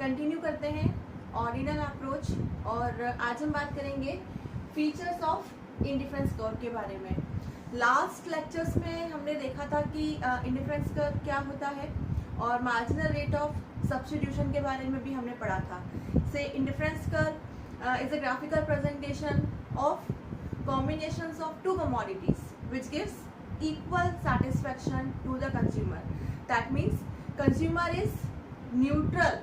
Continue करते हैं ordinal approach. और आज हम बात करेंगे फीचर्स ऑफ इंडिफरेंस कर्व के बारे में। लास्ट लेक्चर्स में हमने देखा था कि इंडिफरेंस कर्व क्या होता है और मार्जिनल रेट ऑफ सब्स्टिट्यूशन के बारे में भी हमने पढ़ा था। से indifference curve is a graphical presentation of combinations of two commodities which gives equal satisfaction to the consumer. That means consumer is neutral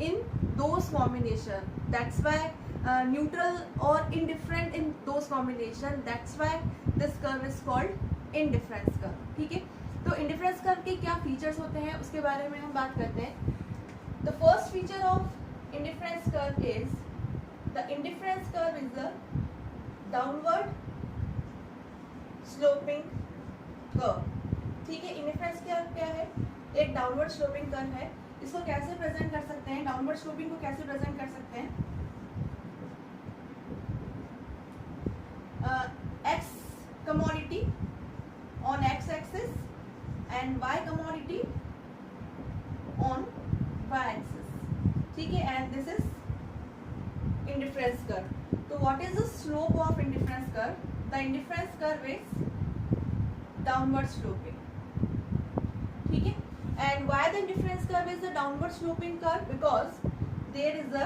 in those combination. That's why neutral or indifferent in those combination. That's why this curve is called indifference curve. ठीक है, तो indifference curve के क्या features होते हैं उसके बारे में हम बात करते हैं। The first feature of indifference curve is the indifference curve is the downward sloping curve. ठीक है, इंडिफरेंस कर्व क्या है? एक डाउनवर्ड स्लोपिंग कर्व है। इसको कैसे प्रेजेंट कर सकते हैं? डाउनवर्ड स्लोपिंग को कैसे प्रेजेंट कर सकते हैं? X commodity on X axis and Y commodity on Y axis. ठीक है, and this is indifference curve. So what is the slope of indifference curve? The indifference curve is downward sloping. ठीक है, and why the indifference curve is a downward sloping curve? Because there is a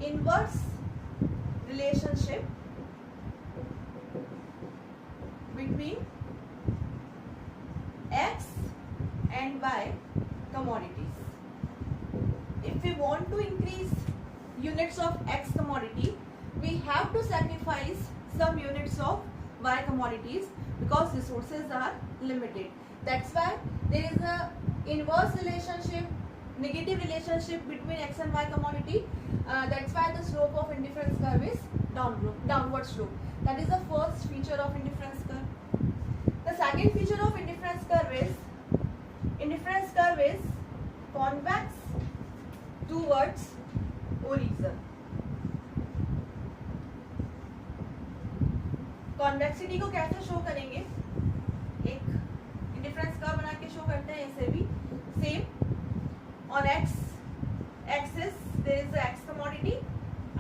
inverse relationship between x and y commodities. If we want to increase units of x commodity, we have to sacrifice some units of y commodities because resources are limited. That's why there is a inverse relationship, negative relationship between x and y commodity. That's why the slope of indifference curve is downward slope. That is the first feature of indifference curve. The second feature of indifference curve is convex towards origin. Convexity को कैसे show करेंगे? एक indifference curve बना के show करते हैं। ऐसे भी same, on X axis there is a X commodity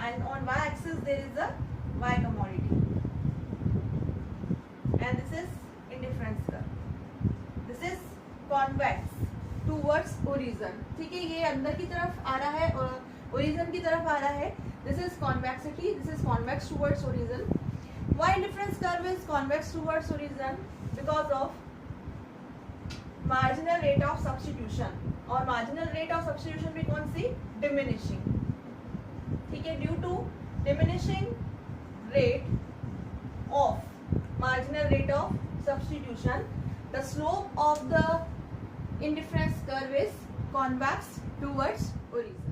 and on Y axis there is a Y commodity and this is indifference curve. This is convex towards origin. ठीक है, ये अंदर की तरफ आ रहा है और ओरिजिन की तरफ आ रहा है। This is convexity, this is convex towards origin. Why indifference curve is convex towards origin? Because of marginal rate of substitution. और मार्जिनल रेट ऑफ सब्स्टिट्यूशन भी कौन सी? डिमिनिशिंग। ठीक है, due to diminishing rate of marginal rate of substitution the slope of the indifference curve is convex towards origin.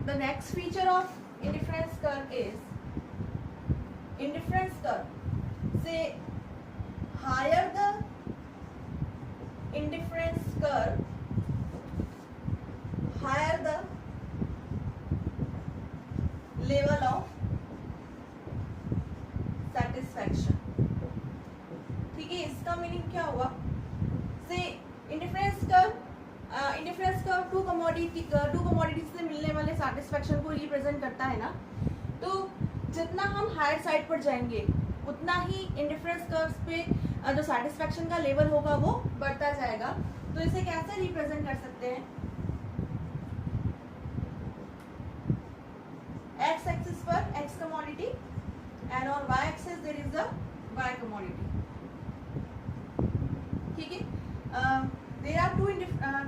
The next feature of indifference curve is indifference curve. Say higher the indifference curve, higher the level of satisfaction. ठीक है, इसका meaning क्या हुआ? से indifference curve to commodities से मिलने वाले satisfaction को रिप्रेजेंट करता है ना। तो जितना हम हायर साइड पर जाएंगे उतना ही इंडिफरेंस कर्व्स पे जो सेटिस्फैक्शन का लेवल होगा वो बढ़ता जाएगा। तो इसे कैसे रिप्रेजेंट कर सकते हैं? एक्स एक्सिस पर X commodity and on Y axis there is a Y commodity. ठीक है, there are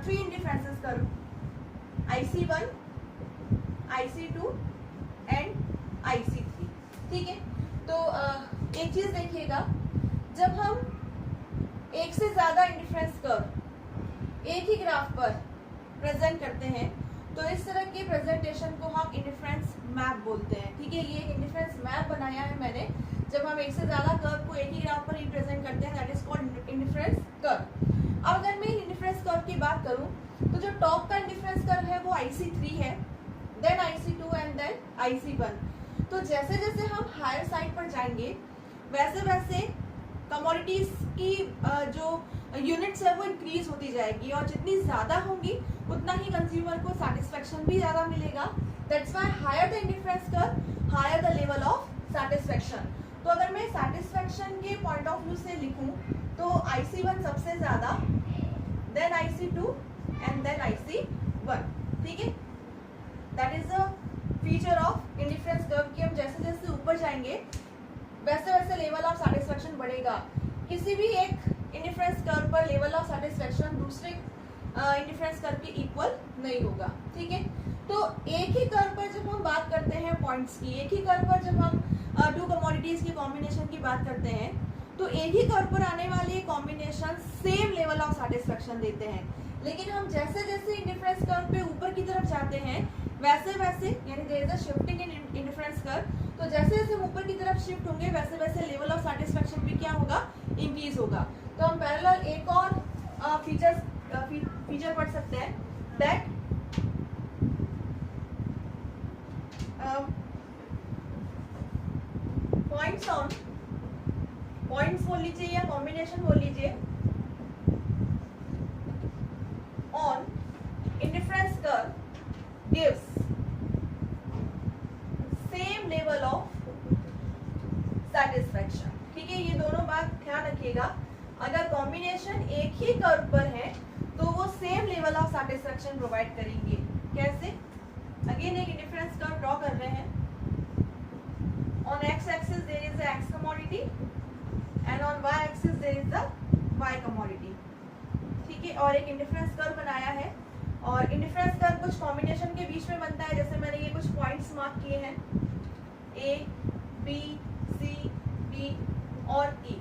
three indifferences curve, IC1, IC2 and IC3. ठीक है, तो एक चीज देखिएगा, जब हम एक से ज्यादा इंडिफरेंस कर्व एक ही ग्राफ पर प्रेजेंट करते हैं तो इस तरह के प्रेजेंटेशन को हम इंडिफरेंस मैप बोलते हैं। ठीक है, ये इंडिफरेंस मैप बनाया है मैंने। जब हम एक से ज्यादा कर्व को एक ही ग्राफ पर रिप्रेजेंट करते हैं that is called indifference curve. अब अगर मैं इंडिफरेंस कर्व की बात करूं तो जो टॉप का इंडिफरेंस कर्व है वो IC3 है, then IC2 and then IC1। तो जैसे जैसे हम हायर साइड पर जाएंगे वैसे वैसे कमोडिटीज की जो यूनिट्स है वो इंक्रीज होती जाएगी, और जितनी ज्यादा होंगी उतना ही कंज्यूमर को सेटिस्फेक्शन भी ज्यादा मिलेगा। That's why higher the indifference curve, higher the level of satisfaction. तो अगर मैं सेटिस्फेक्शन के पॉइंट ऑफ व्यू से लिखूं तो IC1 सबसे ज्यादा, then IC2 and then IC1। ठीक है, that is the feature of indifference curve कि हम जैसे जैसे ऊपर जाएंगे वैसे वैसे लेवल ऑफ सेटिस्फेक्शन बढ़ेगा। किसी भी एक इंडिफरेंस कर्व पर लेवल ऑफ सेटिस्फेक्शन दूसरे इंडिफरेंस कर्व के इक्वल नहीं होगा। ठीक है, तो एक ही कर्व पर जब हम बात करते हैं पॉइंट्स की, एक ही कर्व पर जब हम टू कमोडिटीज की कॉम्बिनेशन की बात करते हैं, तो एक ही कर्व पर आने वाले combination same level of satisfaction देते हैं। लेकिन हम जैसे जैसे इंडिफरेंस कर्व पे ऊपर की तरफ जाते हैं वैसे वैसे, यानी there is a shifting in indifference curve, तो जैसे जैसे हम ऊपर की तरफ शिफ्ट होंगे वैसे वैसे लेवल ऑफ सेटिस्फेक्शन भी क्या होगा, इंक्रीज होगा। तो हम पैरेलल एक और फीचर पढ़ सकते हैं, दैट पॉइंट्स बोल लीजिए या कॉम्बिनेशन बोल लीजिए, on indifference curve gives same level of satisfaction. ठीक है, ये दोनों बात ध्यान रखिएगा। अगर कॉम्बिनेशन एक ही कर्व पर है तो वो same level of satisfaction provide करेंगे। कैसे? अगेन एक इंडिफरेंस कर्व ड्रॉ कर रहे हैं। On X axis there is the X commodity and on Y axis there is the Y commodity. ठीक है, और एक इंडिफरेंस कर्व बनाया है, और इंडिफरेंस कर्व कुछ कॉम्बिनेशन के बीच में बनता है। जैसे मैंने ये कुछ पॉइंट्स मार्क किए हैं, A, B, C, D और E।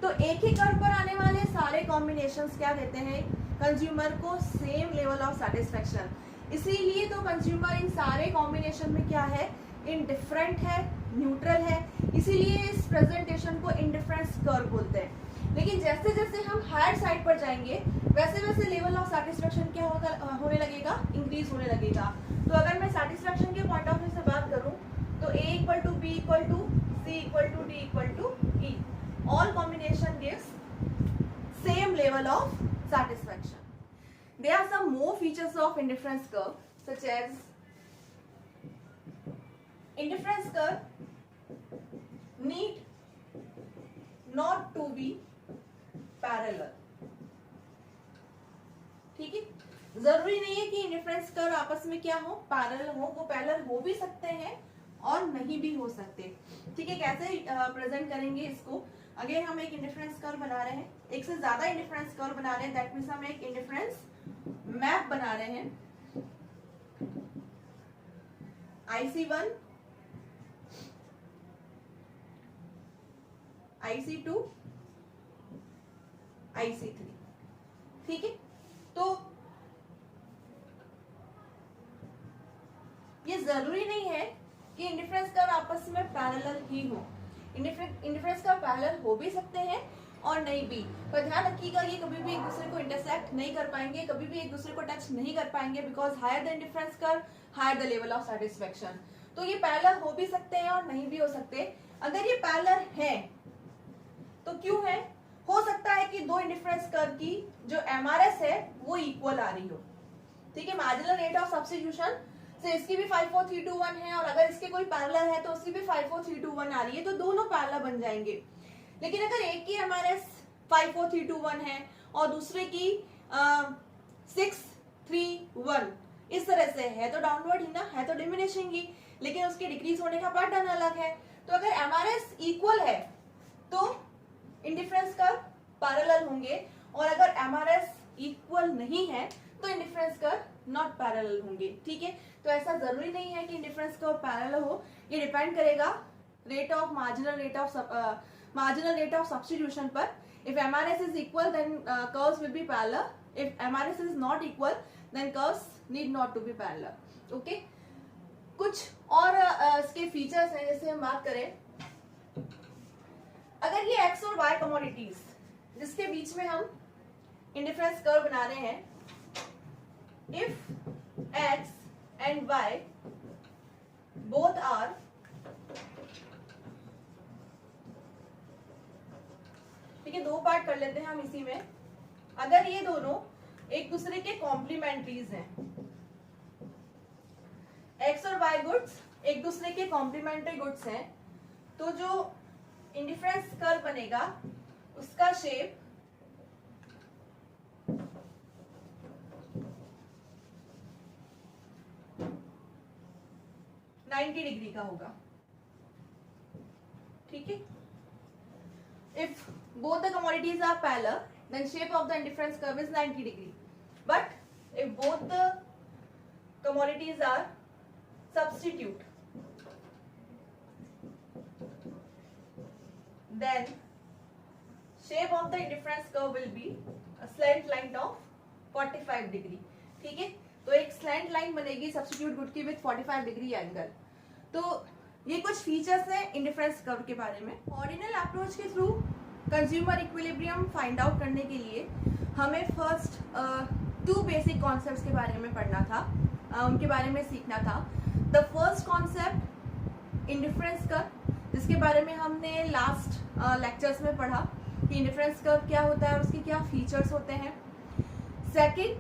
तो एक ही कर्व पर आने वाले सारे कॉम्बिनेशंस क्या देते हैं, कंज्यूमर को सेम लेवल ऑफ सेटिस्फेक्शन। इसीलिए तो कंज्यूमर इन सारे कॉम्बिनेशन में क्या है, इनडिफरेंट है, न्यूट्रल है। इसीलिए इस प्रेजेंटेशन को इंडिफरेंस कर्व बोलते हैं। लेकिन जैसे जैसे हम हायर साइड पर जाएंगे वैसे वैसे लेवल ऑफ सेटिस्फेक्शन क्या होने लगेगा, इंक्रीज होने लगेगा। तो अगर मैं सेटिस्फेक्शन के पॉइंट ऑफ व्यू से बात करूं तो A equal to B equal to C equal to D equal to E. All combination gives same level of satisfaction. There are some more features of indifference curve, such as indifference curve need not to be parallel. ठीक है, जरूरी नहीं है कि indifference curve आपस में क्या हो, पैरेलल हो। वो पैरेलल हो भी सकते हैं और नहीं भी हो सकते। ठीक है, कैसे प्रेजेंट करेंगे इसको? अगेन हम एक इंडिफरेंस कर्व बना रहे हैं, एक से ज्यादा इंडिफरेंस कर्व बना रहे हैं, दैट मींस हम एक इंडिफरेंस मैप बना रहे हैं। IC1, IC2, IC3। ठीक है, तो ये जरूरी नहीं है कि इंडिफरेंस कर्व आपस में पैरेलल ही हो। इंडिफरेंस कर्व पैरेलल हो भी सकते हैं और नहीं भी, पर ध्यान रखिएगा ये कभी भी एक दूसरे को इंटरसेक्ट नहीं कर पाएंगे, कभी भी एक दूसरे को टच नहीं कर पाएंगे, because higher the indifference curve higher the level of satisfaction. तो ये पैरेलल हो भी सकते हैं और नहीं भी हो सकते। अगर ये पैरेलल है तो क्यों है? हो सकता है कि दो इंडिफरेंस कर्व की जो MRS है वो इक्वल आ रही हो। ठीक है, मार्जिनल रेट ऑफ सब्स्टिट्यूशन से इसकी भी 54321 है, और अगर इसके कोई पैरेलल है तो उसकी भी 54321 आ रही है, तो दोनों पैरेलल बन जाएंगे। लेकिन अगर एक की MRS 54321 है और दूसरे की 631 इस तरह से है, तो डाउनवर्ड ही ना है, तो डिमिनिशिंग ही, लेकिन उसके डिक्रीज होने का पैटर्न अलग है। तो अगर MRS इक्वल है तो इंडिफरेंस कर्व पैरेलल होंगे, और अगर MRS इक्वल नहीं है तो इंडिफरेंस कर्व नॉट पैरेलल होंगे। ठीक है, तो ऐसा जरूरी नहीं है कि इंडिफरेंस कर्व पैरेलल हो, ये डिपेंड करेगा मार्जिनल रेट ऑफ सब्स्टिट्यूशन पर। If MRS is equal then curves will be parallel. If MRS is not equal then curves need not to be parallel. Okay? कुछ और इसके फीचर्स हैं। जैसे हम बात करें, अगर ये x और y कमोडिटीज जिसके बीच में हम इंडिफरेंस कर्व बना रहे हैं, if x and y both are ठीक है, 2 पार्ट कर लेते हैं हम इसी में। अगर ये दोनों एक दूसरे के कॉम्प्लीमेंट्रीज हैं, एक्स और वाई गुड्स एक दूसरे के कॉम्प्लीमेंट्री गुड्स हैं, तो जो इंडिफरेंस कर्व बनेगा उसका शेप नाइन्टी डिग्री का होगा। ठीक है, if both the commodities are parallel, then shape of the indifference curve is 90 degree. But if both the commodities are substitute, then shape of the indifference curve will be a slant line of 45 degree. ठीक है, तो एक slant line बनेगी substitute good की with 45 degree angle. तो ये कुछ features हैं इंडिफरेंस कर्व के बारे में। ऑर्डिनल अप्रोच के through consumer equilibrium find out करने के लिए हमें फर्स्ट 2 बेसिक कॉन्सेप्ट्स के बारे में पढ़ना था, उनके बारे में सीखना था। The first concept indifference curve, जिसके बारे में हमने लास्ट लेक्चर्स में पढ़ा कि इंडिफरेंस कर्व क्या होता है और उसके क्या फीचर्स होते हैं। Second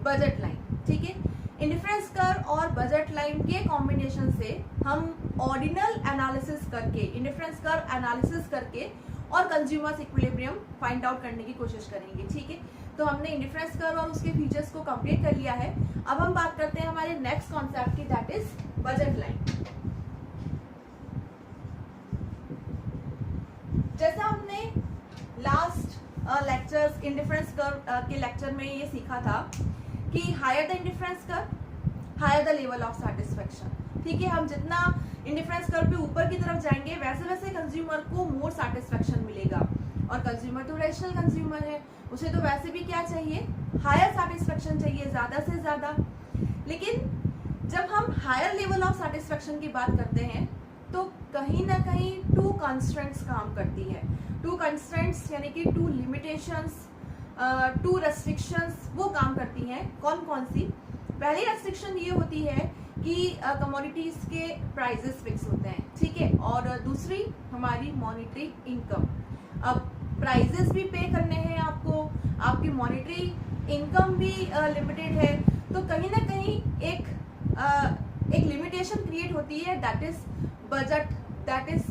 budget line. ठीक है, इंडिफरेंस कर्व और बजट लाइन के कॉम्बिनेशन से हम ऑर्डिनल एनालिसिस करके, इंडिफरेंस कर्व एनालिसिस करके और कंज्यूमर्स इक्विलिब्रियम फाइंड आउट करने की कोशिश करेंगे। ठीक है, तो हमने इंडिफरेंस कर्व और उसके फीचर्स को कंप्लीट कर लिया है। अब हम बात करते हैं हमारे नेक्स्ट कॉन्सेप्ट की, दैट इज बजट लाइन। जैसा हमने लास्ट लेक्चर्स इंडिफरेंस कर्व के लेक्चर में ये सीखा था कि higher the indifference curve higher the level of satisfaction. ठीक है, हम जितना इंडिफरेंस कर्व पे ऊपर की तरफ जाएंगे वैसे वैसे कंज्यूमर को मोर सेटिस्फेक्शन मिलेगा। और कंज्यूमर तो रैशनल कंज्यूमर है, उसे तो वैसे भी क्या चाहिए, हायर सेटिस्फेक्शन चाहिए, ज्यादा से ज्यादा। लेकिन जब हम हायर लेवल ऑफ सेटिस्फेक्शन की बात करते हैं तो कहीं ना कहीं 2 कंस्ट्रेंट्स काम करती है। 2 कंस्ट्रेंट्स यानी कि 2 लिमिटेशंस, 2 रेस्ट्रिक्शंस वो काम करती हैं। कौन कौन सी? पहली रेस्ट्रिक्शन ये होती है कि कमोडिटीज के प्राइसेस फिक्स होते हैं। ठीक है, और दूसरी हमारी मॉनिटरी इनकम। अब प्राइसेस भी पे करने हैं आपको, आपकी मॉनिटरी इनकम भी लिमिटेड है, तो कहीं ना कहीं एक लिमिटेशन क्रिएट होती है, दैट इज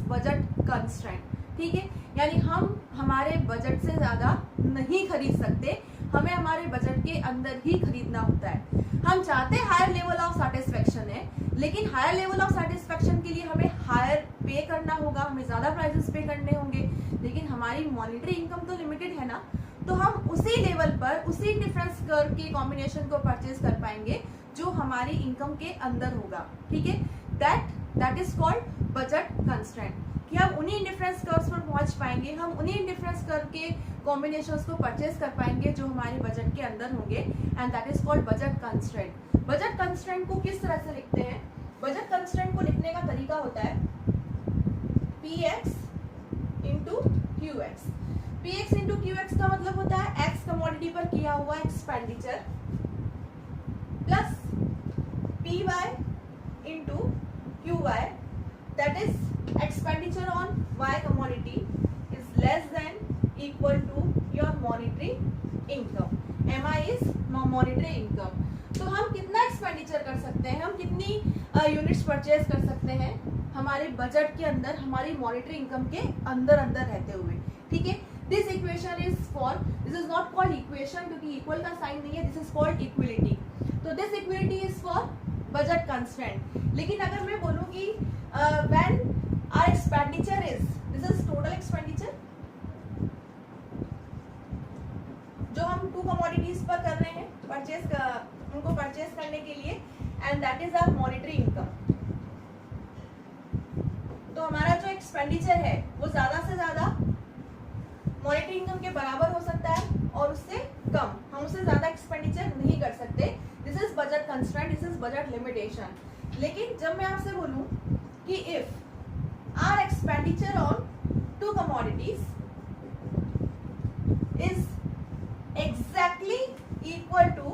बजट कंस्ट्रेंट। ठीक है, यानी हम हमारे बजट से ज्यादा नहीं खरीद सकते, हमें हमारे बजट के अंदर ही खरीदना होता है। हम चाहते हायर लेवल ऑफ सेटिस्फेक्शन है, लेकिन हायर लेवल ऑफ सेटिस्फेक्शन के लिए हमें हायर पे करना होगा, हमें ज्यादा प्राइसेस पे करने होंगे, लेकिन हमारी मॉनिटरी इनकम तो लिमिटेड है ना, तो हम उसी लेवल पर उसी डिफरेंस कर्व के कॉम्बिनेशन को परचेज कर पाएंगे जो हमारी इनकम के अंदर होगा। ठीक है, that is called budget constraint, कि हम उन्हीं डिफरेंस कर्व्स पर पहुंच पाएंगे, हम उन्हीं डिफरेंस कर्व के कॉम्बिनेशंस को परचेज कर पाएंगे जो हमारे बजट के अंदर होंगे, and that is called budget constraint. Budget constraint को किस तरह से लिखते हैं? बजट कंस्ट्रेंट को लिखने का तरीका होता है Px into QX। Px into QX का मतलब होता है X कमोडिटी पर किया हुआ expenditure plus Py into QY, that is expenditure on Y commodity is less than equal to your monetary income. MI is monetary income. तो हम कितना एक्सपेंडिचर कर सकते हैं, हम कितनी यूनिट्स परचेज कर सकते हैं हमारे बजट के अंदर, हमारी मॉनिटरी इनकम के अंदर रहते हुए। ठीक है, this equation is for, this is not called equation क्योंकि इक्वल का साइन नहीं है, दिस इज कॉल्ड इक्विलिटी। तो this equality is for budget constraint. लेकिन अगर मैं बोलूँ कि when our expenditure is, this is total expenditure जो हम 2 कमोडिटीज पर कर रहे हैं उनको परचेज करने के लिए, and that is our monetary income. तो हमारा जो एक्सपेंडिचर है वो ज्यादा से ज्यादा मॉनिटरी इनकम के बराबर हो सकता है और उससे कम, हम उससे ज्यादा एक्सपेंडिचर नहीं कर सकते। This is budget constraint, this is budget limitation. लेकिन जब मैं आपसे बोलूं कि if our expenditure on 2 commodities is exactly equal to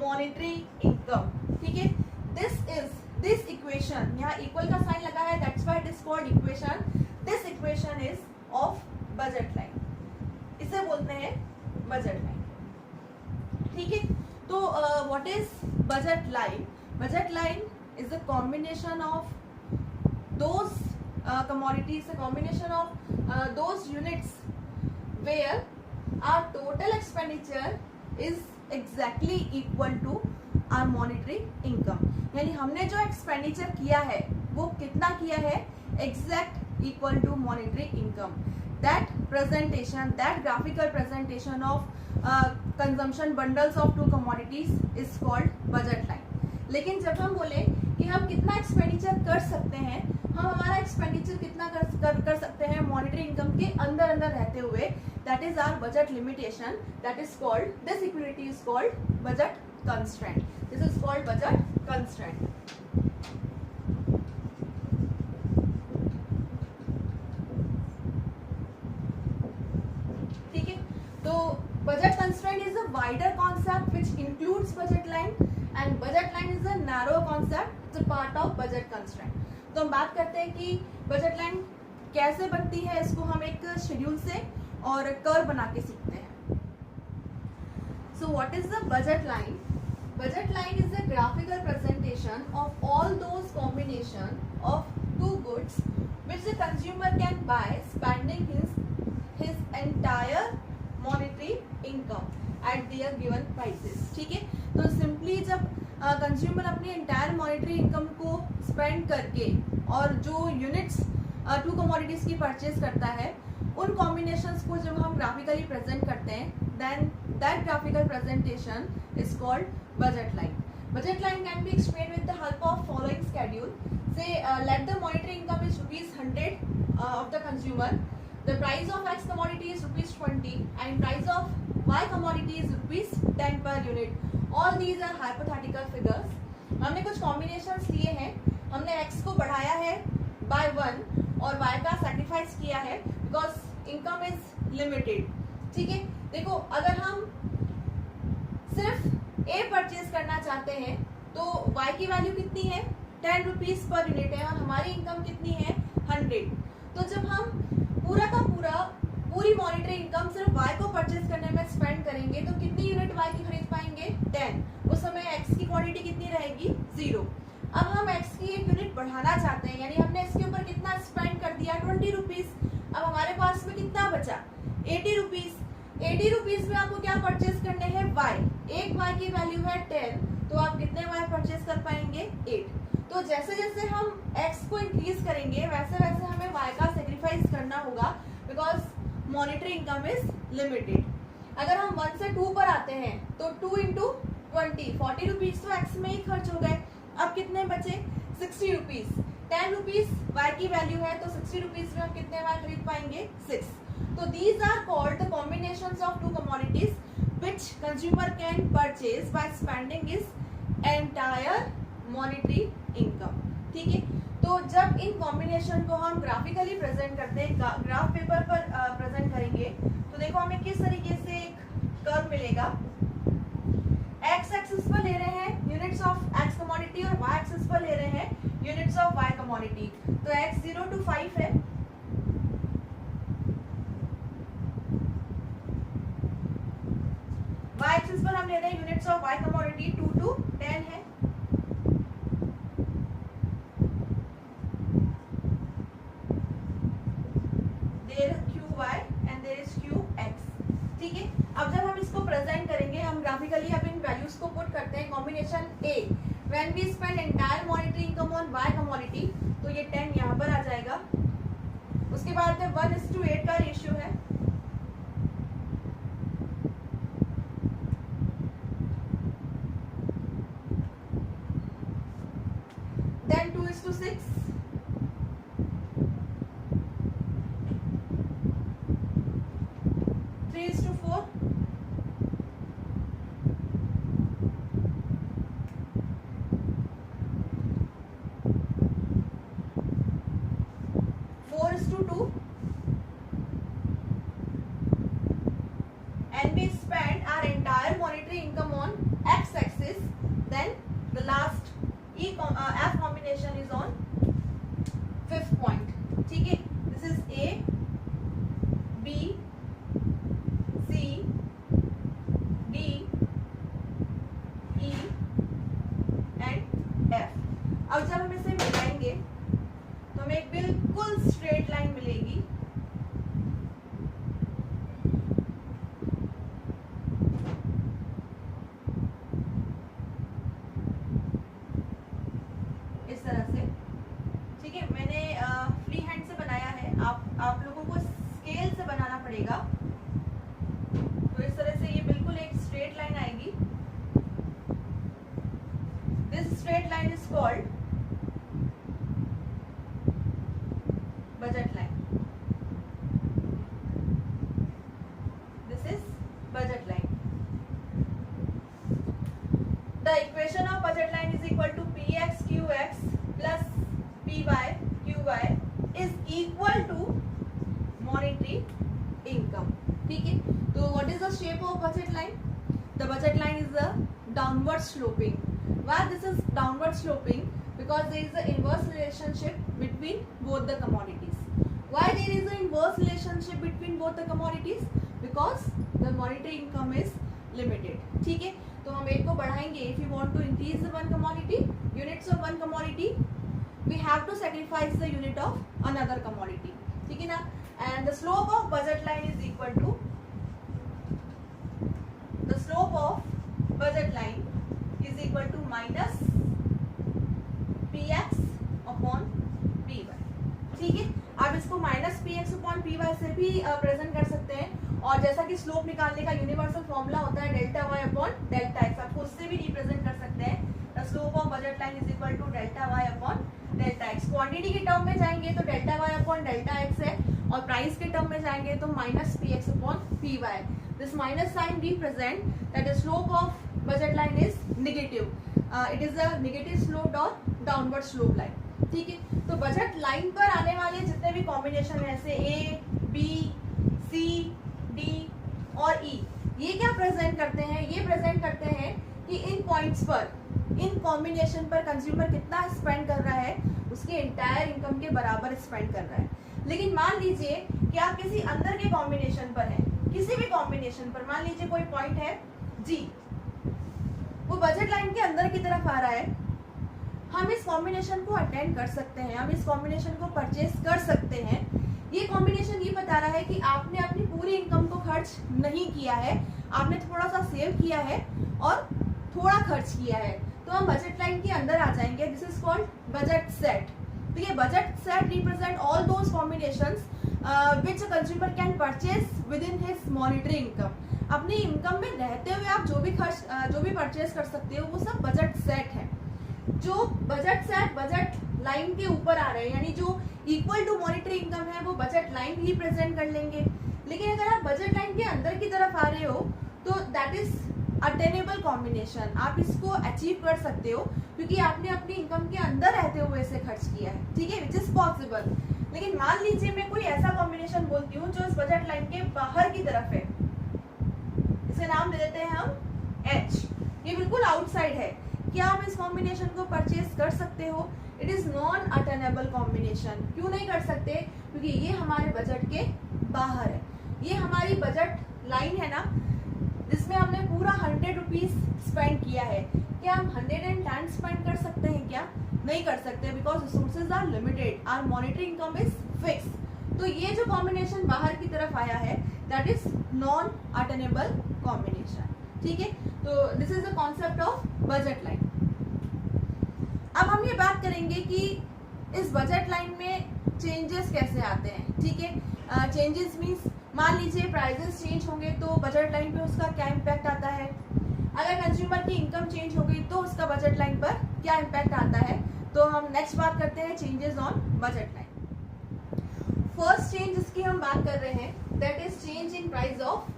monetary income, ठीक है, this equation, यहाँ equal का साइन लगा है, that's why it is called equation. This equation is of budget line. बोलते हैं बजट लाइन। ठीक है, तो what is budget line? Budget line is a combination of those commodities, a combination of those units where our total expenditure is exactly equal to our monetary income। यानी हमने जो expenditure किया है वो कितना किया है, exact equal to monetary income. That presentation, that graphical presentation of consumption bundles of two commodities is called budget line. लेकिन जब हम बोले कि हम कितना एक्सपेंडिचर कर सकते हैं, हम हमारा एक्सपेंडिचर कितना कर सकते हैं मॉनेटरी इनकम के अंदर रहते हुए, that is our budget limitation, that is called, this equality is called budget constraint. This is called budget constraint. ठीक है, तो budget constraint is a wider concept which includes budget line, and budget line is a narrow concept, it's a part of budget constraint. तो हम बात करते हैं कि budget line कैसे बनती है, इसको हम एक शेड्यूल से और कर्व बना के सीखते हैं। So what is the budget line? Budget line is a graphical presentation of all those combination of two goods which the consumer can buy spending his entire monetary income at their given prices। ठीक है, तो simply जब consumer अपनी entire monetary income को spend करके और जो units to commodities की परचेज करता है, उन कॉम्बिनेशंस को जब हम ग्राफिकली प्रेजेंट करते हैं, then that graphical presentation is called budget line. Budget line can be explained with the help of following schedule. Say let the monetary income is ₹100 of the consumer. The price of X commodity is ₹20 and price of Y commodity is ₹10 per unit. All these are hypothetical figures. हमने कुछ combinations लिए हैं, हमने X को बढ़ाया है by 1 और Y का sacrifice किया है because income is limited। ठीक है, देखो अगर हम सिर्फ A परचेज करना चाहते हैं तो Y की वैल्यू कितनी है, 10 रुपीज पर यूनिट है और हमारी इनकम कितनी है, 100। तो जब हम पूरी मॉनेटरी इनकम सिर्फ Y को परचेज करने में स्पेंड करेंगे तो कितनी यूनिट Y की खरीद पाएंगे, 10। उस समय X की क्वांटिटी कितनी रहेगी, 0। अब हम X की एक यूनिट बढ़ाना चाहते हैं, यानी हमने इसके ऊपर कितना स्पेंड कर दिया, 20 रुपीज। अब हमारे पास में कितना बचा, 80 रुपीज। 80 रुपीज में आपको क्या परचेज करने हैं, Y। एक Y की वैल्यू है 10, तो आप कितने Y परचेज कर पाएंगे, 8। तो जैसे जैसे हम X को इंक्रीज करेंगे वैसे वैसे हमें Y का सेक्रीफाइस करना होगा, because monetary income is limited. अगर हम 1 से 2 पर आते हैं तो 2 इंटू 20, 40 रुपीज तो X में ही खर्च हो गए। अब कितने बचे, 60 रुपीज। 10 रुपीज Y की वैल्यू है तो 60 रुपीज में हम कितने Y खरीद पाएंगे, 6। So these are called the combinations of two commodities which consumer can purchase by spending his entire monetary income। ठीक है, तो जब इन कॉम्बिनेशन को हम ग्राफिकली प्रेजेंट करते हैं, ग्राफ पेपर पर प्रेजेंट करेंगे, तो देखो हमें किस तरीके से एक कर्व मिलेगा। एक्स एक्सिस पर ले रहे हैं यूनिट्स ऑफ एक्स कमोडिटी और वाई एक्सिस पर ले रहे हैं यूनिट्स ऑफ वाई कमोडिटी। तो एक्स 0 to 5 है, y एक्सिस पर हम ले रहे हैं units of y commodity 2 to 10 है। There is qy and there is qx। ठीक है, अब जब हम इसको प्रेजेंट करेंगे, हम ग्राफिकली अब इन वैल्यूज को पुट करते हैं। Combination A, when we spend entire monetary income on y commodity, तो ये 10 यहाँ पर आ जाएगा। उसके बाद में 1:8 का रेशियो है। Then 2:6, and we spend our entire monetary income on x axis, then the last F combination is on 5th point। ठीक है, this is A, B, पड़ेगा। तो इस तरह से ये बिल्कुल एक स्ट्रेट लाइन आएगी। This straight line is called budget line. This is budget line. The equation of budget line is equal to px qx plus py qy is equal to monetary income. ठीक है, तो what is the shape of budget line? The budget line is the downward sloping. Why this is downward sloping? Because there is an inverse relationship between both the commodities. Why there is an inverse relationship between both the commodities? Because the monetary income is limited. ठीक है, तो हम एक को बढ़ाएंगे. If you want to increase the one commodity, units of one commodity, we have to sacrifice the unit of another commodity. ठीक है ना? And the slope of budget line is equal to the slope of budget line is equal to minus px upon py. ठीक है, आप इसको minus px upon py से भी present कर सकते हैं, और जैसा कि स्लोप निकालने का यूनिवर्सल फॉर्मूला होता है delta y upon delta x, आप उससे भी रिप्रेजेंट कर सकते हैं। The slope of budget line is equal to delta y upon delta x। Quantity के टर्म में जाएंगे तो delta y upon delta x है, और प्राइस के टर्म में जाएंगे तो minus px upon py। This minus sign represent that the slope of budget line is negative. It is a negative slope और डाउनवर्ड स्लोप लाइन। ठीक है, तो बजट लाइन पर आने वाले जितने भी कॉम्बिनेशन है, जैसे ए बी सी डी और ई, ये क्या प्रेजेंट करते हैं? ये प्रेजेंट करते हैं कि इन पॉइंट्स पर, इन कॉम्बिनेशन पर कंज्यूमर कितना स्पेंड कर रहा है, उसके इंटायर इनकम के बराबर स्पेंड कर रहा है। लेकिन मान लीजिए कि आप किसी अंदर के कॉम्बिनेशन पर हैं, किसी भी कॉम्बिनेशन पर, मान लीजिए कोई पॉइंट है जी, वो बजट लाइन के अंदर की तरफ आ रहा है, हम इस कॉम्बिनेशन को अटेंड कर सकते हैं, हम इस कॉम्बिनेशन को परचेज कर सकते हैं। ये कॉम्बिनेशन ये बता रहा है कि आपने अपनी पूरी इनकम को खर्च नहीं किया है, आपने थोड़ा सा सेव किया है और थोड़ा खर्च किया है, तो हम बजट लाइन के अंदर आ जाएंगे। This is called budget set. तो ये budget set represent all those combinations which a consumer can purchase with in his monetary income. अपनी इनकम में रहते हुए आप जो भी परचेज कर सकते हो, वो सब बजट सेट है। जो बजट सेट बजट लाइन के ऊपर आ रहे हैं, यानी जो इक्वल टू मॉनेटरी इनकम है, वो बजट लाइन ही प्रेजेंट कर लेंगे। लेकिन अगर आप बजट लाइन के अंदर की तरफ आ रहे हो, तो दैट इज अटेनेबल कॉम्बिनेशन। आप इसको अचीव कर सकते हो क्योंकि आपने अपनी इनकम के अंदर रहते हुए इसे खर्च किया है। ठीक है, विच इज पॉसिबल। लेकिन मान लीजिए मैं कोई ऐसा कॉम्बिनेशन बोलती हूँ जो इस बजट लाइन के बाहर की तरफ है, इसे नाम दे देते हैं हम H। ये बिल्कुल आउटसाइड है। क्या आप इस कॉम्बिनेशन को परचेज कर सकते हो? It is non attainable combination. क्यों नहीं कर सकते? क्योंकि ये हमारे बजट के बाहर है। ये हमारी बजट लाइन है ना, जिसमें हमने पूरा 100 रुपीज स्पेंड किया है। क्या हम 110 स्पेंड कर सकते हैं? क्या नहीं कर सकते, because resources are limited, our monetary income is fixed. तो ये जो कॉम्बिनेशन बाहर की तरफ आया है, that is non attainable combination. ठीक है, तो this is the concept of budget line. अब हम ये बात करेंगे कि इस बजट लाइन में चेंजेस कैसे आते हैं। ठीक है, चेंजेस मीन्स मान लीजिए प्राइसेस चेंज होंगे तो बजट लाइन पे उसका क्या इम्पैक्ट आता है। अगर कंज्यूमर की इनकम चेंज हो गई तो उसका बजट लाइन पर क्या इम्पैक्ट आता है। तो हम नेक्स्ट बात करते हैं changes on budget line. First change जिसकी हम बात कर रहे हैं, that is change in price of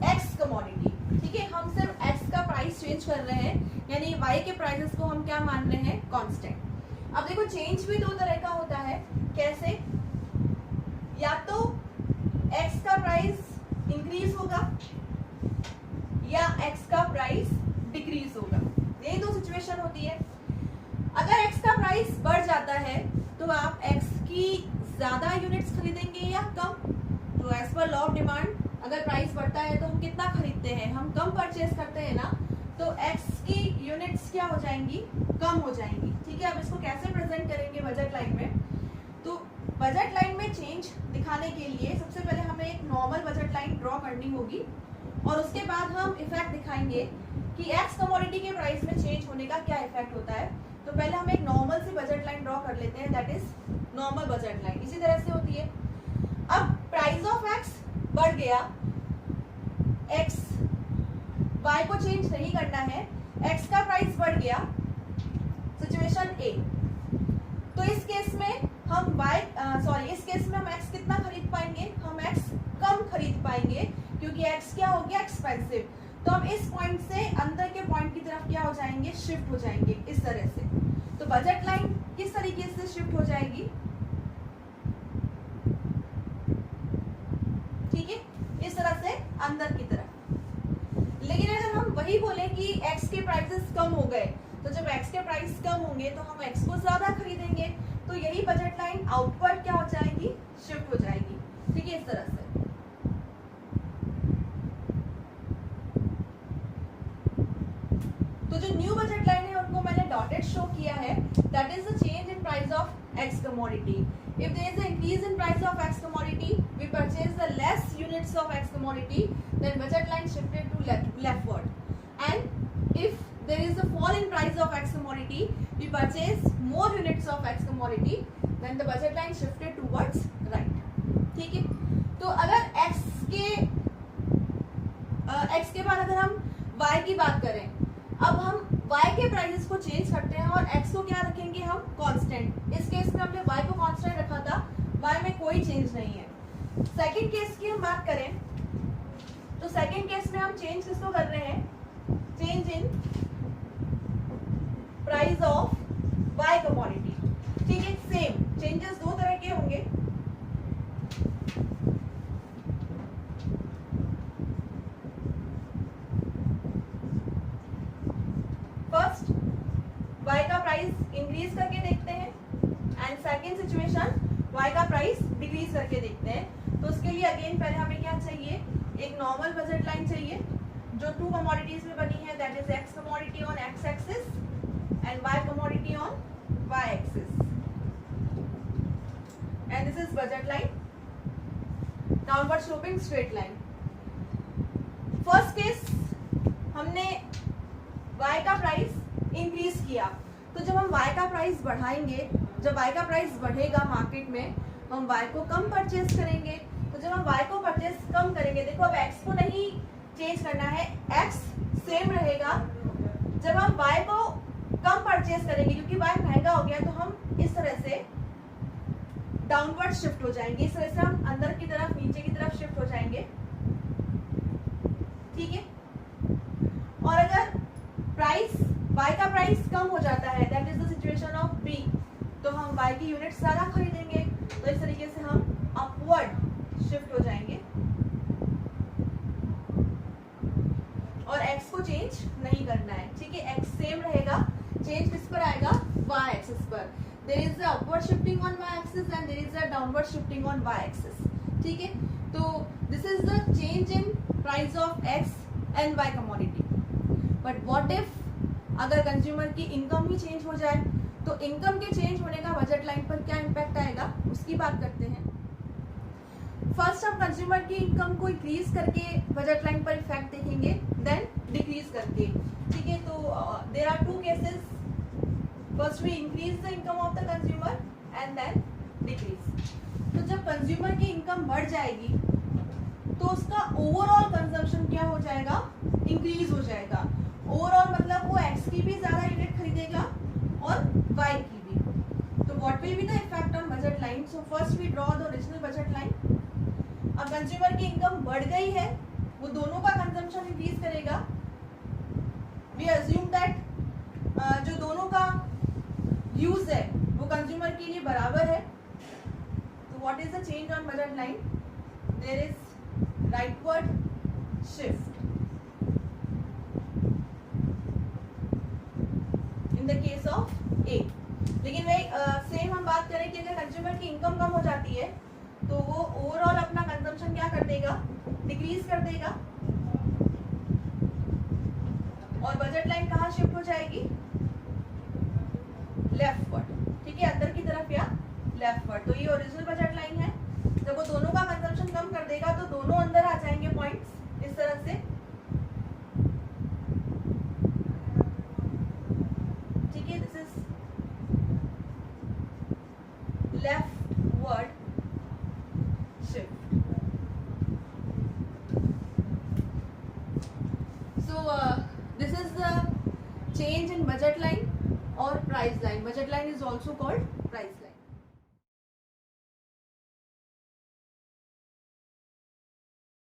X commodity. ठीक है, हम सिर्फ एक्स का प्राइस चेंज कर रहे हैं, यानी वाई के प्राइसेस को हम क्या मान रहे हैं? कांस्टेंट। अब देखो, चेंज भी दो तरह का होता है। कैसे? या तो एक्स का प्राइस इंक्रीज होगा या एक्स का प्राइस डिक्रीज होगा। यही दो सिचुएशन होती है। अगर एक्स का प्राइस बढ़ जाता है तो आप एक्स की ज्यादा यूनिट्स खरीदेंगे या कम? तो as per law of demand, अगर प्राइस बढ़ता है तो हम कितना खरीदते हैं? हम कम परचेज करते हैं ना, तो एक्स की यूनिट्स क्या हो जाएंगी? कम हो जाएंगी। ठीक है, अब इसको कैसे प्रेजेंट करेंगे बजट लाइन में? तो बजट लाइन में चेंज दिखाने के लिए सबसे पहले हमें एक नॉर्मल बजट लाइन ड्रॉ करनी होगी, और उसके बाद हम इफेक्ट दिखाएंगे कि एक्स कमोडिटी के प्राइस में चेंज होने का क्या इफेक्ट होता है। तो पहले हम एक नॉर्मल सी बजट लाइन ड्रॉ कर लेते हैं, that is normal budget line. इसी तरह से होती है। अब प्राइस ऑफ एक्स बढ़ गया, एक्स, वाई को चेंज नहीं करना है, एक्स का प्राइस बढ़ गया, सिचुएशन ए, तो इस केस में हम इस केस में हम एक्स कितना खरीद पाएंगे, हम एक्स कम खरीद पाएंगे, क्योंकि एक्स क्या हो गया, एक्सपेंसिव। तो हम इस पॉइंट से अंदर के पॉइंट की तरफ क्या हो जाएंगे, शिफ्ट हो जाएंगे इस तरह से। तो बजट लाइन किस तरीके से शिफ्ट हो जाएगी, ठीक है, इस तरह से अंदर की तरफ। लेकिन अगर हम वही बोले कि एक्स के प्राइसेस कम हो गए, तो जब एक्स के प्राइस कम होंगे तो हम एक्स को ज्यादा खरीदेंगे, तो यही बजट लाइन आउटवर्ड क्या हो जाएगी, शिफ्ट हो जाएगी, ठीक है, इस तरह से। तो जो न्यू बजट लाइन है उनको मैंने डॉटेड शो किया है, that is the change in price of X commodity. If there is a increase in price of X commodity, we purchase the less units of X commodity, then budget line shifted to leftward. And if there is a fall in price of X commodity, we purchase more units of X commodity, then the budget line shifted towards right, ठीक है। तो अगर X के बाद अगर हम Y की बात करें, अब हम Y के प्राइसेस को चेंज करते हैं और X को क्या रखेंगे हम, कांस्टेंट। इस केस में हमने Y को कांस्टेंट रखा था, Y में कोई चेंज नहीं है। सेकंड केस की हम बात करें, तो सेकंड केस में हम चेंज किसको कर रहे हैं, change in price of Y commodity, ठीक है। सेम चेंजेस दो तरह के होंगे, फर्स्ट Y का प्राइस इंक्रीज करके देखते हैं, एंड सेकंड सिचुएशन Y का प्राइस डिक्रीज करके देखते हैं। तो उसके लिए अगेन पहले हमें क्या चाहिए, एक नॉर्मल बजट लाइन चाहिए जो टू कमोडिटीज में बनी है, that is X commodity on X axis and Y commodity on Y axis, and this is budget line, downward sloping straight line. First case हमने Y का प्राइस इंक्रीज किया, तो जब हम Y का प्राइस बढ़ाएंगे, जब Y का प्राइस बढ़ेगा मार्केट में, हम Y को कम परचेज करेंगे। तो जब हम Y को परचेज कम करेंगे, देखो अब X को नहीं चेंज करना है, X सेम रहेगा। जब हम Y को कम परचेज करेंगे, क्योंकि Y महंगा हो गया, तो हम इस तरह से डाउनवर्ड शिफ्ट हो जाएंगे, इस तरह से हम अंदर की तरफ, नीचे की तरफ शिफ्ट हो जाएंगे, ठीक है। और अगर प्राइस Y का प्राइस कम हो जाता है, that is the situation of B, तो हम Y की यूनिट ज्यादा खरीदेंगे, तो इस तरीके से हम अपवर्ड शिफ्ट हो जाएंगे और X को चेंज नहीं करना है, ठीक है। X सेम रहेगा, चेंज किस पर आएगा, Y एक्सिस पर। There is a upward shifting on Y axis and there is a downward shifting on Y axis, ठीक है। तो this is the change in price of X and Y commodity. But what if अगर consumer की income ही change हो जाए, तो income के चेंज होने का बजट लाइन पर क्या इम्पैक्ट आएगा, उसकी बात करते हैं। फर्स्ट हम कंज्यूमर की इनकम को इंक्रीज करके बजट लाइन पर इफेक्ट देखेंगे, देन डिक्रीज करके, ठीक है। तो there are two cases, first we increase the income of the consumer and then decrease. तो जब कंज्यूमर की इनकम बढ़ जाएगी, तो उसका ओवरऑल कंजम्पशन क्या हो जाएगा, इंक्रीज हो जाएगा। ओवरऑल मतलब वो X की भी ज्यादा यूनिट खरीदेगा और Y की भी। तो what will be the effect on budget line, so first we draw the original budget line. अब कंज्यूमर की इनकम बढ़ गई है, वो दोनों का कंजम्पशन इंक्रीज करेगा। वी अज्यूम दैट जो दोनों का यूज है वो कंज्यूमर के लिए बराबर है। तो what is the change on budget line, there is rightward shift in the case of A. लेकिन वही सेम हम बात करें कि अगर कंज्यूमर की इनकम कम हो जाती है, तो वो ओवरऑल अपना कंजम्पशन क्या कर देगा, डिक्रीज कर देगा, और बजट लाइन कहाँ शिफ्ट हो जाएगी, लेफ्टवर्ड, ठीक है, अंदर की तरफ या लेफ्टवर्ड। तो ये ओरिजिनल बजट लाइन है। जब वो दोनों का कंजम्पशन कम कर देगा, तो दोनों अंदर आ जाएंगे पॉइंट्स इस तरह से, ठीक है। This is leftward shift. This is the change in budget line और price line. Budget line is also called price line.